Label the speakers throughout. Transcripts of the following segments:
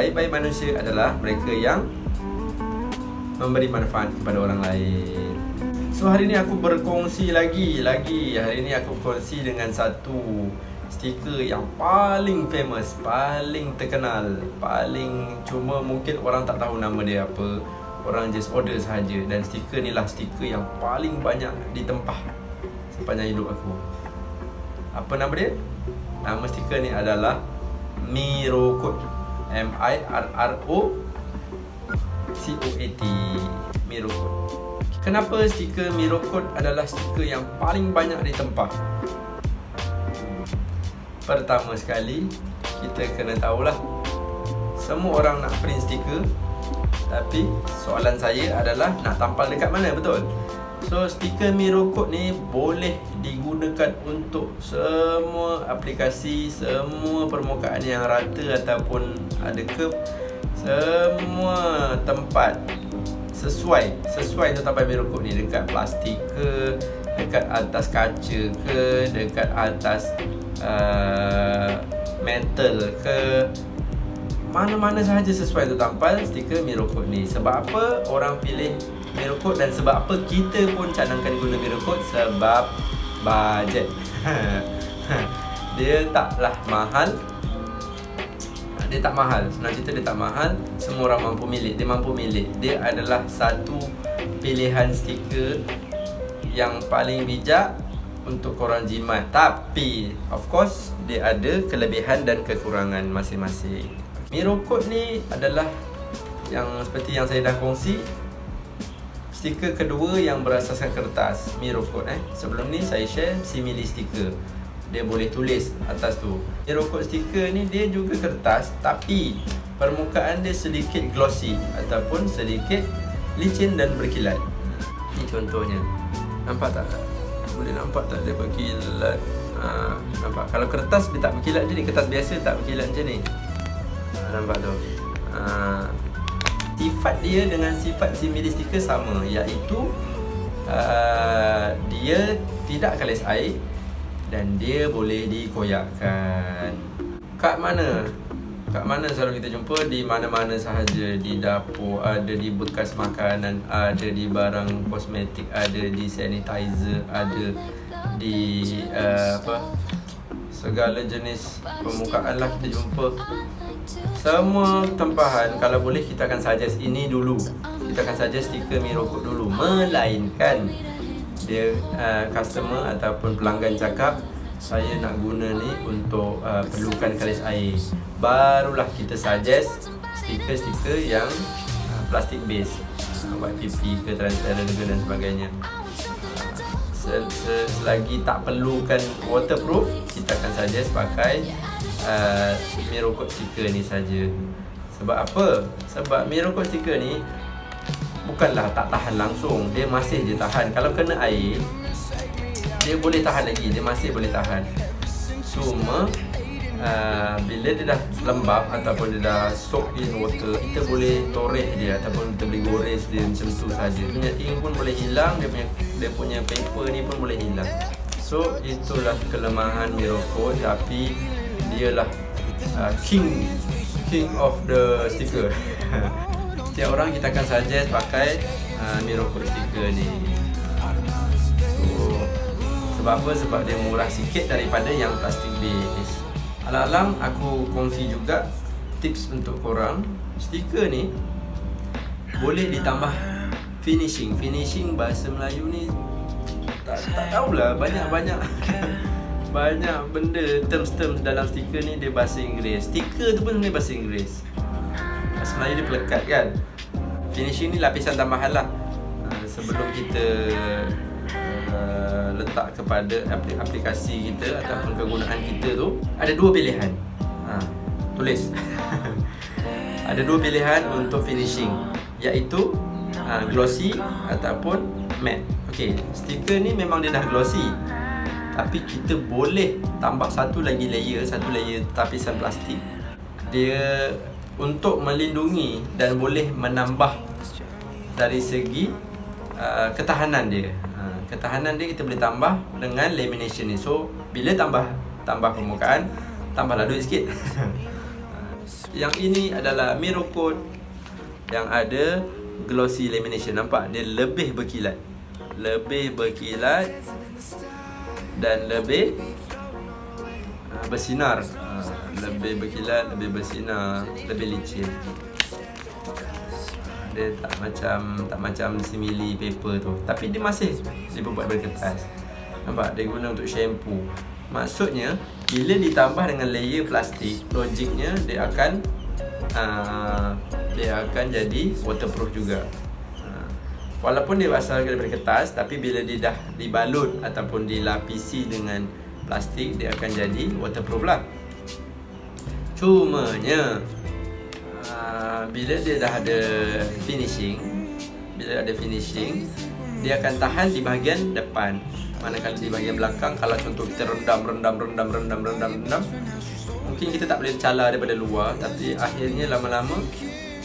Speaker 1: sebaik-baik manusia adalah mereka yang memberi manfaat kepada orang lain. So hari ni aku berkongsi lagi. Hari ni aku berkongsi dengan satu stiker yang paling famous, paling terkenal, cuma mungkin orang tak tahu nama dia apa. Orang just order sahaja. Dan stiker ni lah stiker yang paling banyak ditempah sepanjang hidup aku. Apa nama dia? Nama stiker ni adalah Mirrorcoat. Mirrorcoat. Mirrorcoat. Kenapa stiker Mirrorcoat adalah stiker yang paling banyak ditempah? Pertama sekali, kita kena tahulah, semua orang nak print stiker, tapi soalan saya adalah nak tampal dekat mana, betul? So stiker Mirrorcoat ni boleh digunakan untuk semua aplikasi, semua permukaan yang rata ataupun ada curve, semua tempat. Sesuai tu tampal Mirrorcoat ni, dekat plastik ke, dekat atas kaca ke, dekat atas metal ke, mana-mana sahaja sesuai tu tampal stiker Mirrorcoat ni. Sebab apa orang pilih Mirrorcoat dan sebab apa kita pun cadangkan guna Mirrorcoat? Sebab bajet. Dia taklah mahal. Dia tak mahal. Senang cerita dia tak mahal. Semua orang mampu milik. Dia mampu milik. Dia adalah satu pilihan stiker yang paling bijak untuk korang jimat. Tapi of course dia ada kelebihan dan kekurangan masing-masing. Mirrorcoat ni adalah yang seperti yang saya dah kongsi, stiker kedua yang berasaskan kertas, Mirrorcoat. Sebelum ni saya share simili stiker. Dia boleh tulis atas tu. Mirrorcoat stiker ni dia juga kertas, tapi permukaan dia sedikit glossy ataupun sedikit licin dan berkilat. Ni contohnya. Nampak tak? Boleh nampak tak dia berkilat? Nampak? Kalau kertas dia tak berkilat je ni. Kertas biasa tak berkilat macam ni. Nampak tu? Sifat dia dengan sifat simili stiker sama, iaitu dia tidak kalis air dan dia boleh dikoyakkan. Kat mana selalu kita jumpa? Di mana-mana sahaja. Di dapur ada, di bekas makanan ada, di barang kosmetik ada, di sanitizer ada, di segala jenis permukaan lah kita jumpa. Semua tempahan, kalau boleh kita akan suggest ini dulu. Kita akan suggest stiker Mirrorcoat dulu. Melainkan dia customer ataupun pelanggan cakap, saya nak guna ni untuk perlukan kalis air, barulah kita suggest stiker-stiker yang plastik base, YPP ke transparent ke dan sebagainya. Selagi tak perlukan waterproof, kita akan suggest pakai Mirrorcoat stiker ni saja. Sebab apa? Sebab Mirrorcoat stiker ni bukanlah tak tahan langsung, dia masih je tahan. Kalau kena air, dia boleh tahan lagi, dia masih boleh tahan. Cuma bila dia dah lembab ataupun dia dah soak in water, kita boleh toreh dia ataupun kita boleh gores dia macam tu saja. Punya ink pun boleh hilang, dia punya paper ni pun boleh hilang. So itulah kelemahan Mirrorcoat, tapi dialah king of the sticker. Setiap orang kita akan suggest pakai Mirrorcoat stiker ni. Sebab apa? Sebab dia murah sikit daripada yang plastik base. Alang-alang aku kongsi juga tips untuk korang. Stiker ni boleh ditambah finishing. Finishing bahasa Melayu ni tak tahulah, banyak banyak benda, terms dalam stiker ni dia bahasa Inggeris. Stiker tu pun sebenarnya bahasa Inggeris. Bahasa Melayu dia pelekat kan. Finishing ni lapisan tambahan lah. Sebelum kita letak kepada aplikasi kita ataupun kegunaan kita tu, ada dua pilihan. Tulis. Ada dua pilihan untuk finishing, iaitu glossy ataupun matte. Okey, stiker ni memang dia dah glossy, tapi kita boleh tambah satu lagi layer lapisan plastik. Dia untuk melindungi dan boleh menambah dari segi ketahanan dia. Ketahanan dia kita boleh tambah dengan lamination ni. So bila tambah permukaan, tambahlah duit sikit. Yang ini adalah Mirrorcoat yang ada glossy lamination. Nampak? Dia lebih berkilat. Lebih berkilat dan lebih bersinar. Lebih berkilat, lebih bersinar, lebih licin. Dia tak macam simili paper tu. Tapi dia masih dibuat dari kertas. Nampak? Dia guna untuk shampoo. Maksudnya bila ditambah dengan layer plastik, logiknya dia akan jadi waterproof juga. Walaupun dia asal daripada kertas, tapi bila dia dah dibalut ataupun dilapisi dengan plastik, dia akan jadi waterproof lah. Cumanya bila dia dah ada finishing, dia akan tahan di bahagian depan. Manakala di bahagian belakang, kalau contoh kita rendam, mungkin kita tak boleh cala daripada luar, tapi akhirnya lama-lama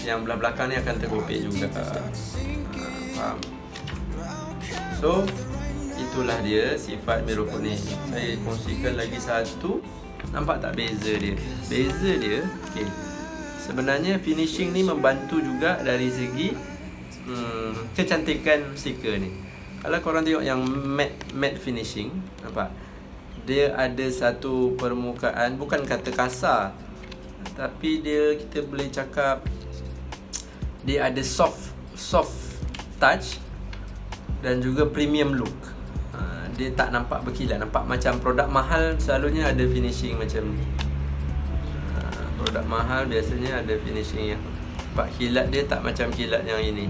Speaker 1: yang belah belakang ni akan tergopek juga. Faham? So itulah dia sifat Mirrorcoat ni. Saya kongsikan lagi satu. Nampak tak beza dia? Beza dia, okay, sebenarnya finishing ni membantu juga dari segi kecantikan stiker ni. Kalau korang tengok yang matte finishing, nampak? Dia ada satu permukaan, bukan kata kasar, tapi kita boleh cakap dia ada soft touch dan juga premium look. Dia tak nampak berkilat. Nampak macam produk mahal selalunya ada finishing macam ni. Produk mahal biasanya ada finishing yang nampak kilat dia tak macam kilat yang ini.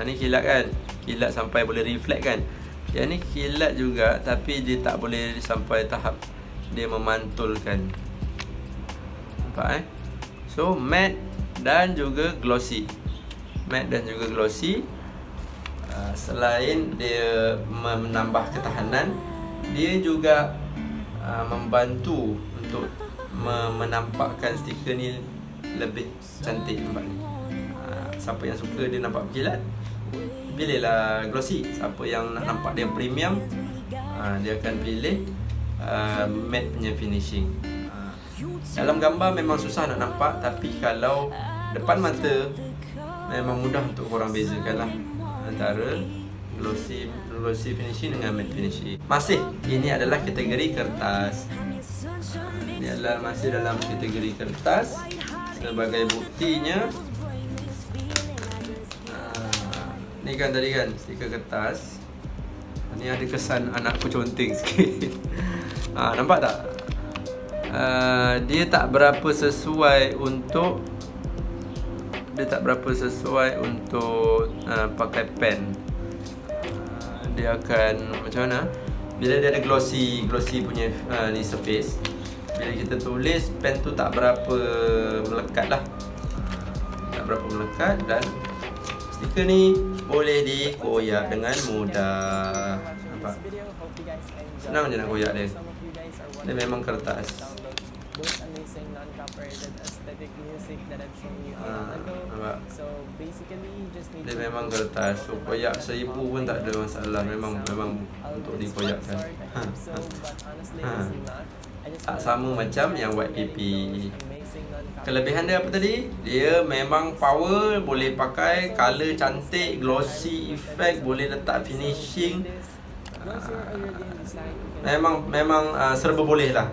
Speaker 1: Ni kilat kan, kilat sampai boleh reflect kan. Yang ni kilat juga, tapi dia tak boleh sampai tahap dia memantulkan. Nampak So matte dan juga glossy. Matte dan juga glossy. Selain dia menambah ketahanan, dia juga membantu untuk menampakkan stiker ni lebih cantik. Nampak ni. Siapa yang suka dia nampak berkilat, pilihlah glossy. Siapa yang nak nampak dia premium, dia akan pilih matte punya finishing. Dalam gambar memang susah nak nampak, tapi kalau depan mata memang mudah untuk korang bezakan lah antara glossy finishing dengan matte finishing. Masih, ini adalah kategori kertas. Ini adalah masih dalam kategori kertas. Sebagai buktinya, ni kan tadi kan stiker kertas. Ni ada kesan anakku conteng sikit. Nampak tak? Dia tak berapa sesuai untuk pakai pen. Dia akan macam mana? Bila dia ada glossy punya ni surface, bila kita tulis, pen tu tak berapa melekat lah. Tak berapa melekat, dan stiker ni boleh dikoyak dengan mudah. Nampak? Senang je nak koyak dia. Dia memang kertas. Nampak? Dia memang kertas. So koyak 1000 pun tak ada masalah. Memang untuk dikoyakkan. Tak sama macam yang white PP. Kelebihan dia apa tadi? Dia memang power, boleh pakai, color cantik, glossy effect, boleh letak finishing. Memang serba boleh lah.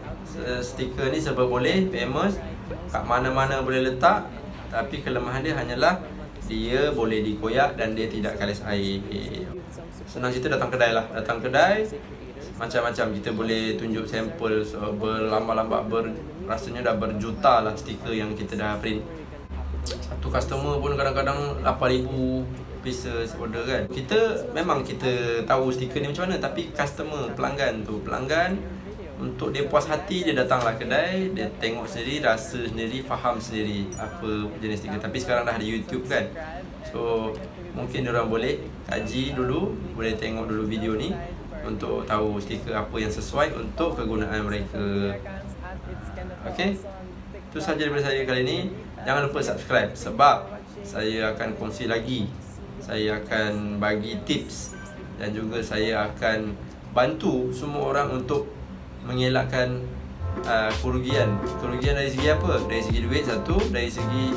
Speaker 1: Stiker ni serba boleh, famous, kat mana-mana boleh letak. Tapi kelemahan dia hanyalah dia boleh dikoyak dan dia tidak kalis air. Senang cerita, datang kedai lah. Datang kedai, macam-macam kita boleh tunjuk sampel, berlambat-lambat, rasanya dah berjuta lah stiker yang kita dah print. Satu customer pun kadang-kadang 8,000 pieces order kan. Kita tahu stiker ni macam mana, tapi pelanggan untuk dia puas hati, dia datanglah kedai, dia tengok sendiri, rasa sendiri, faham sendiri apa jenis stiker. Tapi sekarang dah ada YouTube kan, so mungkin diorang boleh kaji dulu, boleh tengok dulu video ni untuk tahu stiker apa yang sesuai untuk kegunaan mereka. Okay, itu sahaja daripada saya kali ini. Jangan lupa subscribe, sebab saya akan kongsi lagi, saya akan bagi tips, dan juga saya akan bantu semua orang untuk mengelakkan kerugian. Kerugian dari segi apa? Dari segi duit satu, dari segi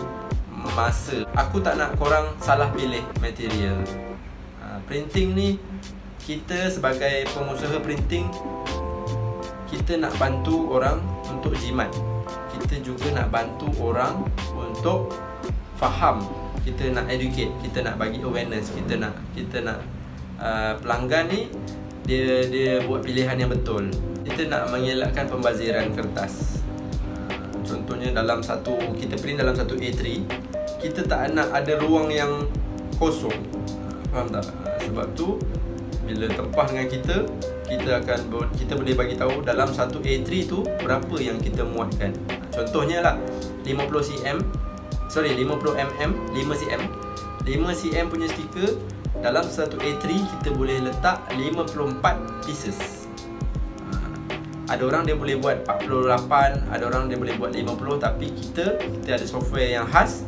Speaker 1: masa. Aku tak nak korang salah pilih material. Printing ni, kita sebagai pengusaha printing, kita nak bantu orang untuk jimat. Kita juga nak bantu orang untuk faham. Kita nak educate, kita nak bagi awareness, kita nak pelanggan ni dia buat pilihan yang betul. Kita nak mengelakkan pembaziran kertas. Contohnya kita print dalam satu A3, kita tak nak ada ruang yang kosong. Faham tak? Sebab tu bila tempah dengan kita boleh bagi tahu dalam satu A3 tu berapa yang kita muatkan. Contohnya lah 50 mm 5 cm punya stiker dalam satu A3 kita boleh letak 54 pieces. Ada orang dia boleh buat 48, ada orang dia boleh buat 50, tapi kita ada software yang khas.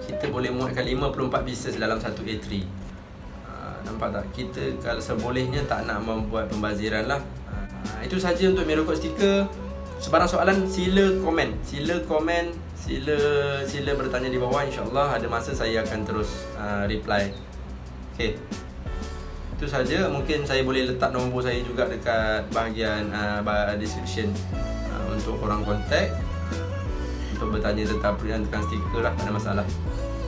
Speaker 1: Kita boleh muatkan 54 pieces dalam satu A3. Nampak tak? Kita kalau sebolehnya tak nak membuat pembaziran lah. Itu saja untuk Miracode stiker. Sebarang soalan sila komen, sila bertanya di bawah. InsyaAllah ada masa saya akan terus reply. Okay, itu saja. Mungkin saya boleh letak nombor saya juga dekat bahagian description untuk korang kontak untuk bertanya tentang stiker lah, tak ada masalah.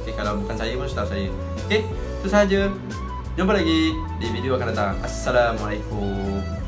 Speaker 1: Okay, kalau bukan saya pun staff saya. Okay, itu saja. Jumpa lagi di video akan datang. Assalamualaikum.